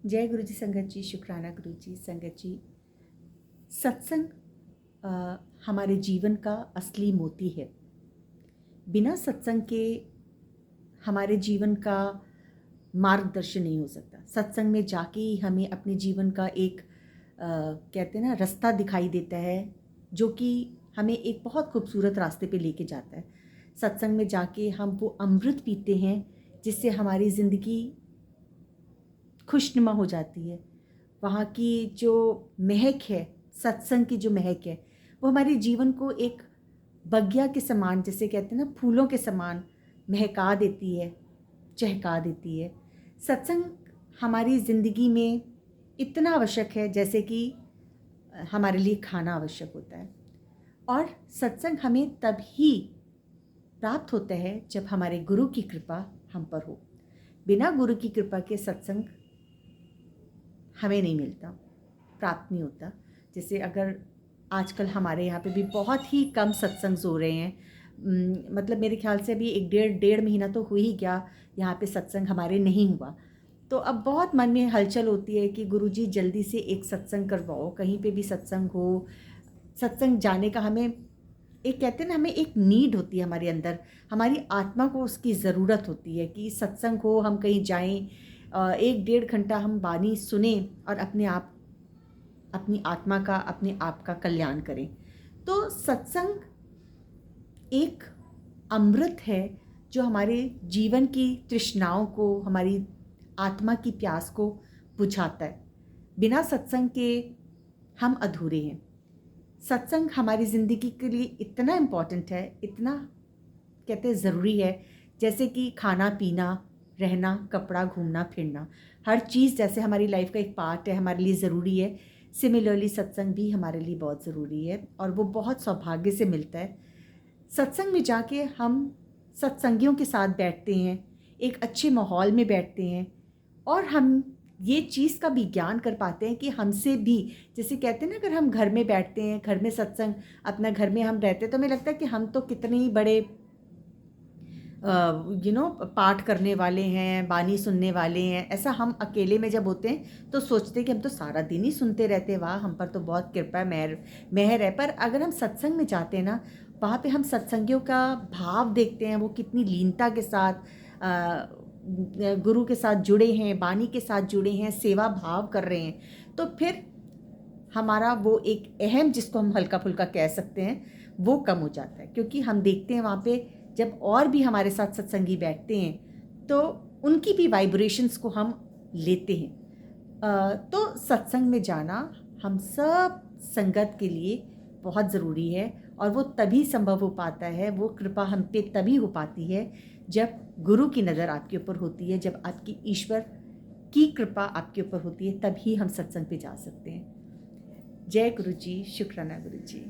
जय गुरु जी संगत जी, शुक्राना गुरु जी संगत जी। सत्संग हमारे जीवन का असली मोती है। बिना सत्संग के हमारे जीवन का मार्गदर्शन नहीं हो सकता। सत्संग में जाके ही हमें अपने जीवन का एक कहते हैं ना रास्ता दिखाई देता है, जो कि हमें एक बहुत खूबसूरत रास्ते पे लेके जाता है। सत्संग में जाके हम वो अमृत पीते हैं जिससे हमारी ज़िंदगी खुशनुमा हो जाती है। वहाँ की जो महक है, सत्संग की जो महक है, वो हमारे जीवन को एक बगिया के समान, जैसे कहते हैं ना, फूलों के समान महका देती है, चहका देती है। सत्संग हमारी ज़िंदगी में इतना आवश्यक है जैसे कि हमारे लिए खाना आवश्यक होता है। और सत्संग हमें तभी प्राप्त होता है जब हमारे गुरु की कृपा हम पर हो। बिना गुरु की कृपा के सत्संग हमें नहीं मिलता, प्राप्त नहीं होता। जैसे अगर आजकल हमारे यहाँ पे भी बहुत ही कम सत्संग हो रहे हैं, मतलब मेरे ख्याल से अभी एक डेढ़ महीना तो हो ही गया यहाँ पे सत्संग हमारे नहीं हुआ। तो अब बहुत मन में हलचल होती है कि गुरुजी जल्दी से एक सत्संग करवाओ, कहीं पे भी सत्संग हो। सत्संग जाने का हमें एक, कहते हैं ना, हमें एक नीड होती है हमारे अंदर, हमारी आत्मा को उसकी ज़रूरत होती है कि सत्संग हो, हम कहीं जाएं, 1-1.5 घंटा हम वाणी सुने और अपनी आत्मा का, अपने आप का कल्याण करें। तो सत्संग एक अमृत है जो हमारे जीवन की तृष्णाओं को, हमारी आत्मा की प्यास को बुझाता है। बिना सत्संग के हम अधूरे हैं। सत्संग हमारी ज़िंदगी के लिए इतना इम्पॉर्टेंट है, इतना कहते हैं ज़रूरी है, जैसे कि खाना पीना, रहना, कपड़ा, घूमना फिरना, हर चीज़ जैसे हमारी लाइफ का एक पार्ट है, हमारे लिए ज़रूरी है। सिमिलरली सत्संग भी हमारे लिए बहुत ज़रूरी है और वो बहुत सौभाग्य से मिलता है। सत्संग में जाके हम सत्संगियों के साथ बैठते हैं, एक अच्छे माहौल में बैठते हैं और हम ये चीज़ का भी ज्ञान कर पाते हैं कि हमसे भी, जैसे कहते हैं ना, अगर हम घर में बैठते हैं, घर में सत्संग, अपना घर में हम रहते हैं, तो हमें लगता है कि हम तो कितने ही बड़े पाठ करने वाले हैं, बानी सुनने वाले हैं। ऐसा हम अकेले में जब होते हैं तो सोचते हैं कि हम तो सारा दिन ही सुनते रहते हैं, वाह हम पर तो बहुत कृपा मेहर है। पर अगर हम सत्संग में जाते हैं ना, वहाँ पे हम सत्संगियों का भाव देखते हैं, वो कितनी लीनता के साथ गुरु के साथ जुड़े हैं, बानी के साथ जुड़े हैं, सेवा भाव कर रहे हैं। तो फिर हमारा वो एक अहम, जिसको हम हल्का फुल्का कह सकते हैं, वो कम हो जाता है। क्योंकि हम देखते हैं वहाँ पे जब और भी हमारे साथ सत्संगी बैठते हैं तो उनकी भी वाइब्रेशंस को हम लेते हैं। तो सत्संग में जाना हम सब संगत के लिए बहुत ज़रूरी है और वो तभी संभव हो पाता है, वो कृपा हम पे तभी हो पाती है जब गुरु की नज़र आपके ऊपर होती है, जब आपकी ईश्वर की कृपा आपके ऊपर होती है, तभी हम सत्संग पे जा सकते हैं। जय गुरु जी, शुक्राना गुरु जी।